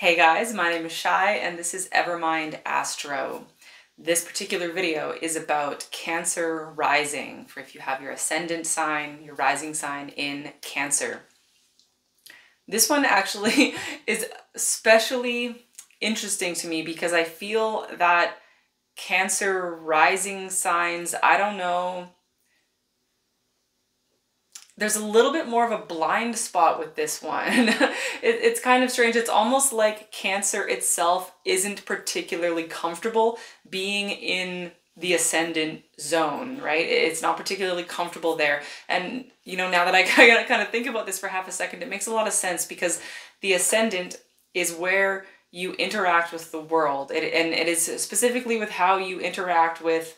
Hey guys, my name is Shai and this is Evermind Astro. This particular video is about Cancer rising, for if you have your ascendant sign, your rising sign in Cancer. This one actually is especially interesting to me because I feel that Cancer rising signs, I don't know, there's a little bit more of a blind spot with this one. It's kind of strange. It's almost like Cancer itself isn't particularly comfortable being in the ascendant zone, right? It's not particularly comfortable there. And, you know, now that I kind of think about this for half a second, it makes a lot of sense because the ascendant is where you interact with the world. And it is specifically with how you interact with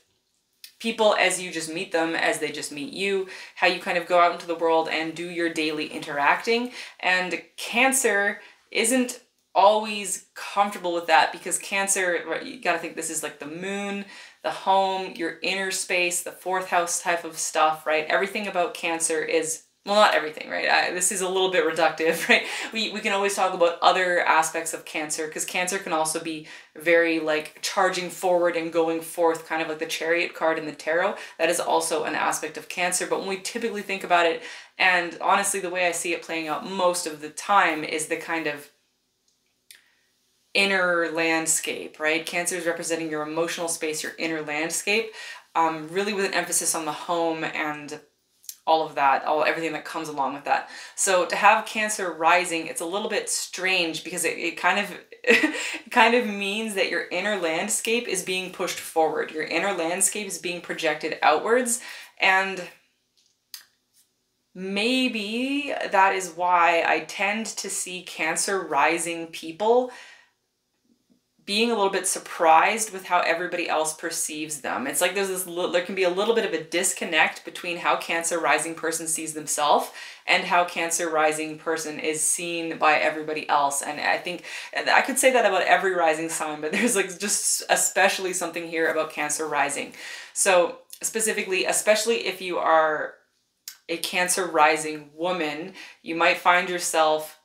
people as you just meet them, as they just meet you, how you kind of go out into the world and do your daily interacting. And Cancer isn't always comfortable with that because Cancer, you gotta think this is like the moon, the home, your inner space, the fourth house type of stuff, right? Everything about Cancer is, well, not everything, right? This is a little bit reductive, right? We can always talk about other aspects of Cancer because Cancer can also be very like charging forward and going forth, kind of like the Chariot card in the tarot. That is also an aspect of Cancer. But when we typically think about it, and honestly, the way I see it playing out most of the time is the kind of inner landscape, right? Cancer is representing your emotional space, your inner landscape, really with an emphasis on the home and all of that, everything that comes along with that. So to have Cancer rising, it's a little bit strange because it kind of it kind of means that your inner landscape is being pushed forward. Your inner landscape is being projected outwards, and maybe that is why I tend to see Cancer rising people being a little bit surprised with how everybody else perceives them. It's like there can be a little bit of a disconnect between how Cancer rising person sees themselves and how Cancer rising person is seen by everybody else. And I think I could say that about every rising sign, but there's like just especially something here about Cancer rising. So specifically, especially if you are a Cancer rising woman, you might find yourself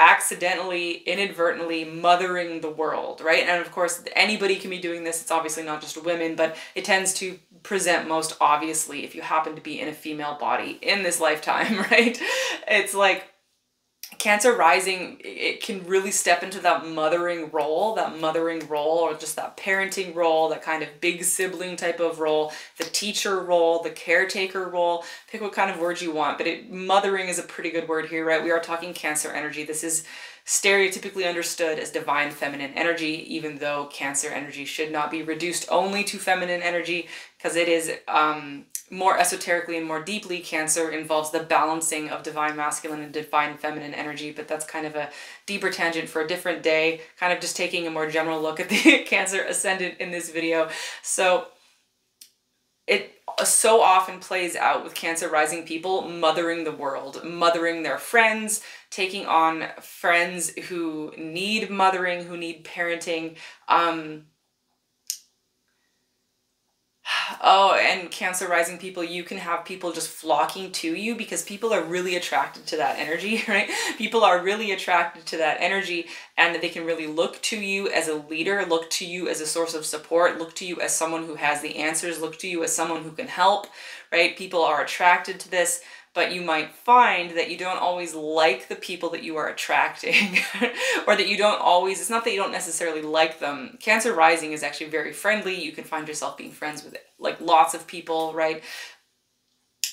accidentally, inadvertently mothering the world, right? And of course, anybody can be doing this. It's obviously not just women, but it tends to present most obviously if you happen to be in a female body in this lifetime, right? It's like Cancer rising, it can really step into that mothering role, or just that parenting role, that kind of big sibling type of role, the teacher role, the caretaker role, pick what kind of word you want, but mothering is a pretty good word here, right? We are talking Cancer energy. This is stereotypically understood as divine feminine energy, even though Cancer energy should not be reduced only to feminine energy, because it is more esoterically and more deeply, Cancer involves the balancing of divine masculine and divine feminine energy, but that's kind of a deeper tangent for a different day, kind of just taking a more general look at the Cancer ascendant in this video. So it so often plays out with Cancer rising people mothering the world, mothering their friends, taking on friends who need mothering, who need parenting. Oh, and Cancer rising people, you can have people just flocking to you because people are really attracted to that energy, right? People are really attracted to that energy and they can really look to you as a leader, look to you as a source of support, look to you as someone who has the answers, look to you as someone who can help, right? People are attracted to this. But you might find that you don't always like the people that you are attracting or that you don't always, it's not that you don't necessarily like them. Cancer rising is actually very friendly. You can find yourself being friends with like lots of people, right?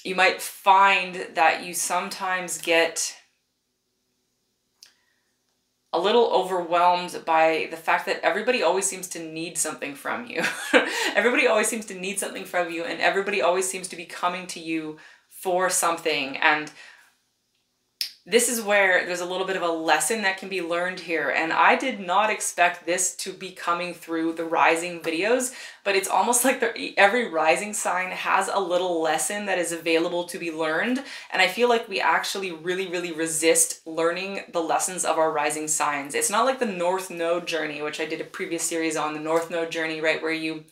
You might find that you sometimes get a little overwhelmed by the fact that everybody always seems to need something from you. Everybody always seems to need something from you, and everybody always seems to be coming to you for something. And this is where there's a little bit of a lesson that can be learned here. And I did not expect this to be coming through the rising videos, but it's almost like every rising sign has a little lesson that is available to be learned. And I feel like we actually really, really resist learning the lessons of our rising signs. It's not like the North Node journey, which I did a previous series on, the North Node journey, right? Where you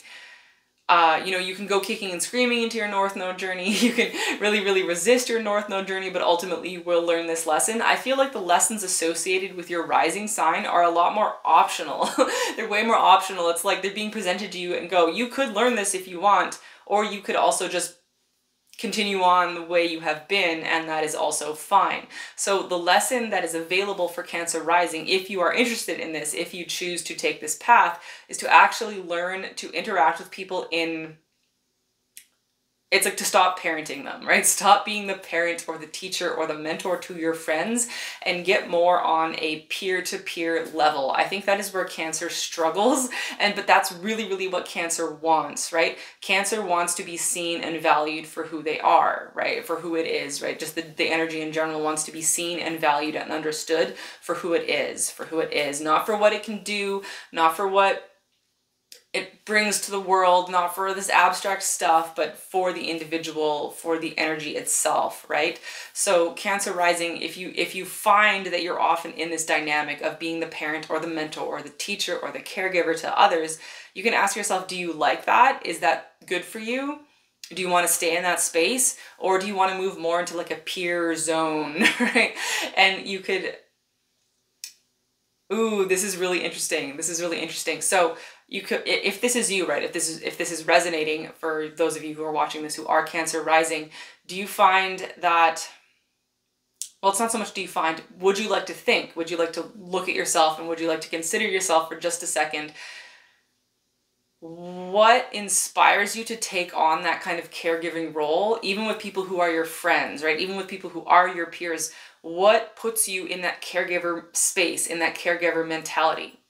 You know, you can go kicking and screaming into your North Node journey. You can really, really resist your North Node journey, but ultimately you will learn this lesson. I feel like the lessons associated with your rising sign are a lot more optional. They're way more optional. It's like they're being presented to you and go, you could learn this if you want, or you could also just continue on the way you have been, and that is also fine. So the lesson that is available for Cancer rising, if you are interested in this, if you choose to take this path, is to actually learn to interact with people in, it's like to stop parenting them, right? Stop being the parent or the teacher or the mentor to your friends and get more on a peer-to-peer level. I think that is where Cancer struggles, but that's really, really what Cancer wants, right? Cancer wants to be seen and valued for who they are, right? For who it is, right? Just the energy in general wants to be seen and valued and understood for who it is, not for what it can do, not for what it brings to the world, not for this abstract stuff, but for the individual, for the energy itself, right? So Cancer rising, if you find that you're often in this dynamic of being the parent or the mentor or the teacher or the caregiver to others, you can ask yourself, do you like that? Is that good for you? Do you want to stay in that space, or do you want to move more into like a peer zone, right? And you could, ooh, this is really interesting. This is really interesting. So you could, if this is you, right? If this is resonating for those of you who are watching this who are Cancer rising, do you find that, well, it's not so much do you find, would you like to think, would you like to look at yourself, and would you like to consider yourself for just a second? What inspires you to take on that kind of caregiving role, even with people who are your friends, right? Even with people who are your peers? What puts you in that caregiver space, in that caregiver mentality?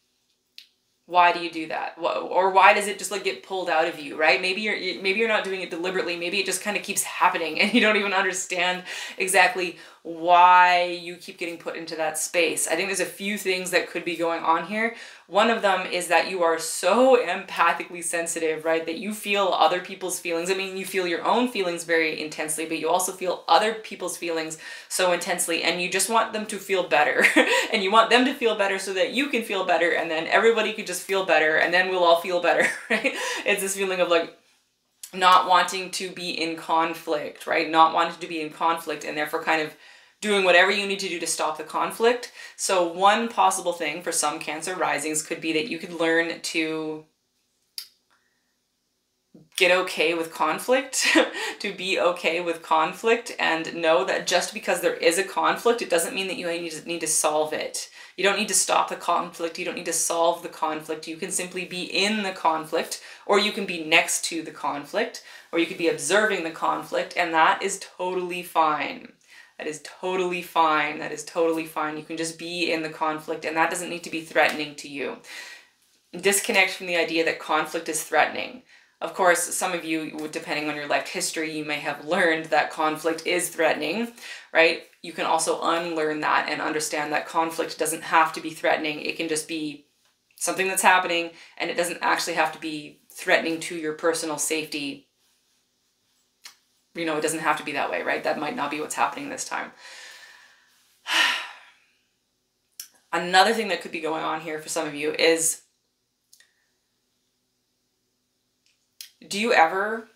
Why do you do that? Or why does it just like get pulled out of you, right? Maybe you're not doing it deliberately. Maybe it just kind of keeps happening and you don't even understand exactly why you keep getting put into that space. I think there's a few things that could be going on here. One of them is that you are so empathically sensitive, right? That you feel other people's feelings. I mean, you feel your own feelings very intensely, but you also feel other people's feelings so intensely, and you just want them to feel better. And you want them to feel better so that you can feel better, and then everybody could just feel better, and then we'll all feel better, right? It's this feeling of like not wanting to be in conflict, right? Not wanting to be in conflict, and therefore kind of doing whatever you need to do to stop the conflict. So one possible thing for some Cancer risings could be that you could learn to get okay with conflict, to be okay with conflict, and know that just because there is a conflict, it doesn't mean that you need to solve it. You don't need to stop the conflict. You don't need to solve the conflict. You can simply be in the conflict, or you can be next to the conflict, or you could be observing the conflict, and that is totally fine. That is totally fine. That is totally fine. You can just be in the conflict, and that doesn't need to be threatening to you. Disconnect from the idea that conflict is threatening. Of course, some of you, depending on your life history, you may have learned that conflict is threatening, right? You can also unlearn that and understand that conflict doesn't have to be threatening. It can just be something that's happening, and it doesn't actually have to be threatening to your personal safety. You know, it doesn't have to be that way, right? That might not be what's happening this time. Another thing that could be going on here for some of you is, do you ever,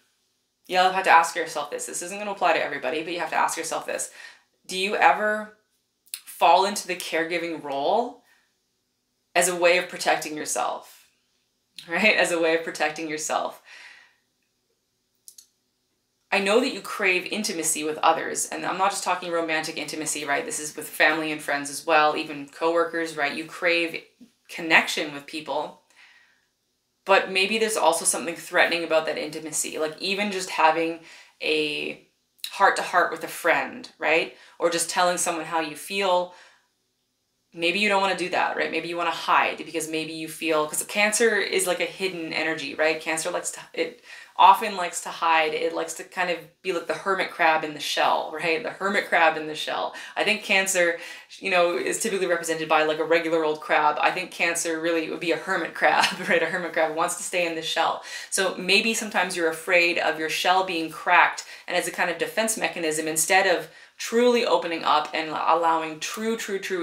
you'll have to ask yourself this. This isn't going to apply to everybody, but you have to ask yourself this. Do you ever fall into the caregiving role as a way of protecting yourself, right? As a way of protecting yourself. I know that you crave intimacy with others, and I'm not just talking romantic intimacy, right? This is with family and friends as well, even coworkers, right? You crave connection with people, but maybe there's also something threatening about that intimacy, like even just having a heart-to-heart with a friend, right? Or just telling someone how you feel. Maybe you don't want to do that, right? Maybe you want to hide because maybe you feel, because Cancer is like a hidden energy, right? Cancer often likes to hide. It likes to kind of be like the hermit crab in the shell, right? The hermit crab in the shell. I think Cancer, you know, is typically represented by like a regular old crab. I think Cancer really would be a hermit crab, right? A hermit crab wants to stay in the shell. So maybe sometimes you're afraid of your shell being cracked, and as a kind of defense mechanism, instead of truly opening up and allowing true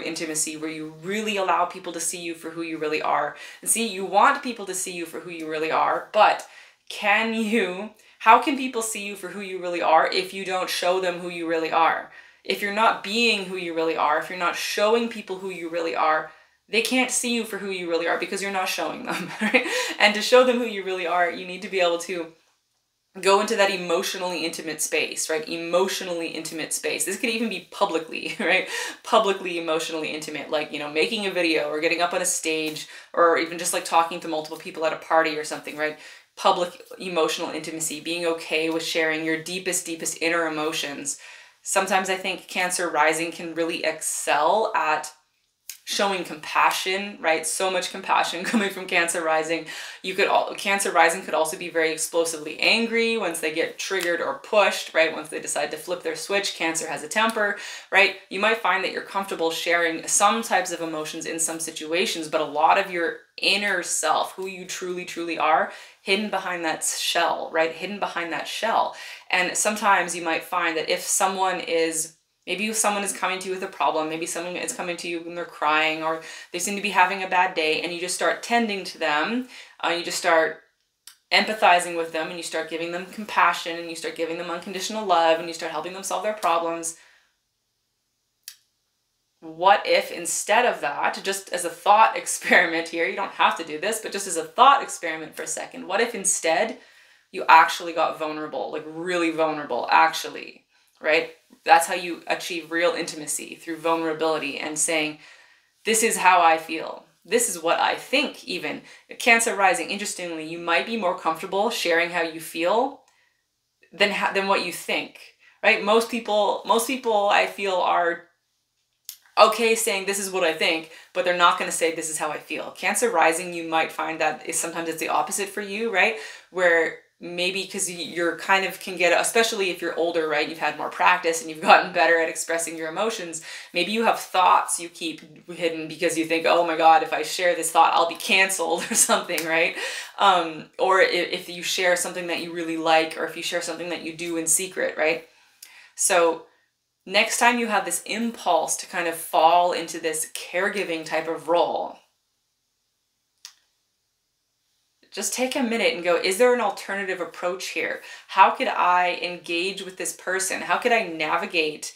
intimacy where you really allow people to see you for who you really are. And see, you want people to see you for who you really are, but how can people see you for who you really are if you don't show them who you really are? If you're not being who you really are, if you're not showing people who you really are, they can't see you for who you really are because you're not showing them, right? And to show them who you really are, you need to be able to go into that emotionally intimate space, right? Emotionally intimate space. This could even be publicly, right? Publicly emotionally intimate, like, you know, making a video or getting up on a stage or even just like talking to multiple people at a party or something, right? Public emotional intimacy, being okay with sharing your deepest, deepest inner emotions. Sometimes I think Cancer rising can really excel at showing compassion, right? So much compassion coming from Cancer rising. Cancer rising could also be very explosively angry once they get triggered or pushed, right? Once they decide to flip their switch. Cancer has a temper, right? You might find that you're comfortable sharing some types of emotions in some situations, but a lot of your inner self, who you truly, truly are, hidden behind that shell, right? Hidden behind that shell. And sometimes you might find that if someone is maybe someone is coming to you with a problem, maybe someone is coming to you when they're crying or they seem to be having a bad day, and you just start tending to them, you just start empathizing with them, and you start giving them compassion, and you start giving them unconditional love, and you start helping them solve their problems. What if instead of that, just as a thought experiment here, you don't have to do this, but just as a thought experiment for a second, what if instead you actually got vulnerable, like really vulnerable, actually, right? That's how you achieve real intimacy, through vulnerability and saying, this is how I feel. This is what I think even. Cancer rising, interestingly, you might be more comfortable sharing how you feel than what you think, right? Most people I feel are okay saying this is what I think, but they're not going to say this is how I feel. Cancer rising, you might find that sometimes it's the opposite for you, right? Where maybe because you're kind of can get, especially if you're older, right? You've had more practice and you've gotten better at expressing your emotions. Maybe you have thoughts you keep hidden because you think, oh my God, if I share this thought, I'll be canceled or something, right? Or if you share something that you really like, or if you share something that you do in secret, right? So next time you have this impulse to kind of fall into this caregiving type of role, just take a minute and go, is there an alternative approach here? How could I engage with this person? How could I navigate?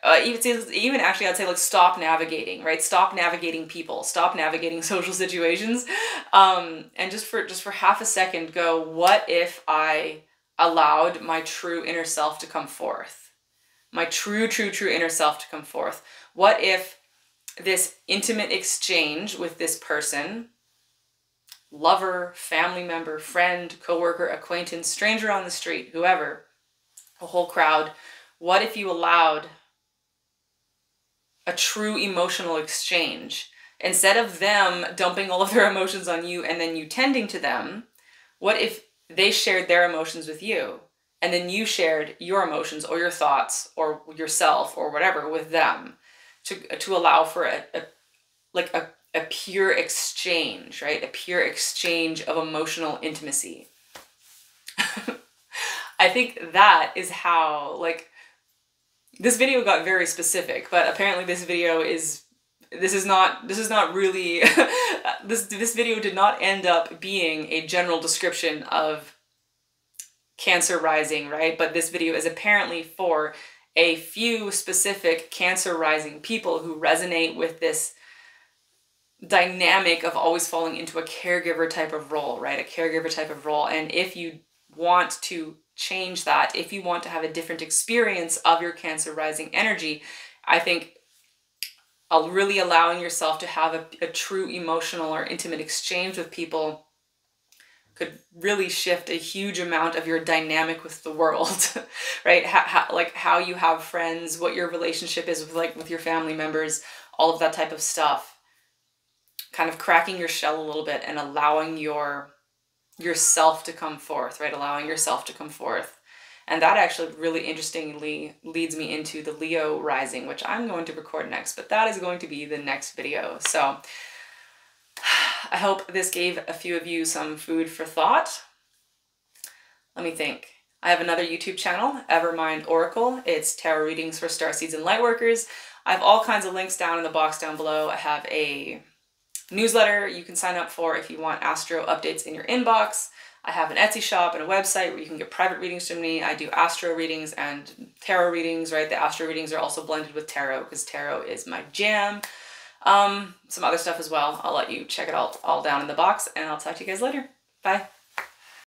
Even actually, I'd say like stop navigating, right? Stop navigating people, stop navigating social situations. And just for half a second, go, what if I allowed my true inner self to come forth? My true, true, true inner self to come forth. What if this intimate exchange with this person, lover, family member, friend, coworker, acquaintance, stranger on the street, whoever, a whole crowd, what if you allowed a true emotional exchange? Instead of them dumping all of their emotions on you and then you tending to them, what if they shared their emotions with you and then you shared your emotions or your thoughts or yourself or whatever with them, to allow for a pure exchange, right? A pure exchange of emotional intimacy. I think that is how, like, this video got very specific, but apparently this video is, this is not really, this video did not end up being a general description of Cancer rising, right? But this video is apparently for a few specific Cancer rising people who resonate with this dynamic of always falling into a caregiver type of role, right? A caregiver type of role. And if you want to change that, if you want to have a different experience of your Cancer rising energy, I think really allowing yourself to have a true emotional or intimate exchange with people could really shift a huge amount of your dynamic with the world, right? How you have friends, what your relationship is with your family members, all of that type of stuff. Kind of cracking your shell a little bit and allowing yourself to come forth, right? Allowing yourself to come forth. And that actually really interestingly leads me into the Leo rising, which I'm going to record next, but that is going to be the next video. So I hope this gave a few of you some food for thought. Let me think. I have another YouTube channel, Evermind Oracle. It's tarot readings for starseeds and lightworkers. I have all kinds of links down in the box down below. I have a newsletter you can sign up for if you want astro updates in your inbox. I have an Etsy shop and a website where you can get private readings from me. I do astro readings and tarot readings, right? The astro readings are also blended with tarot because tarot is my jam. Some other stuff as well. I'll let you check it all down in the box, and I'll talk to you guys later. Bye.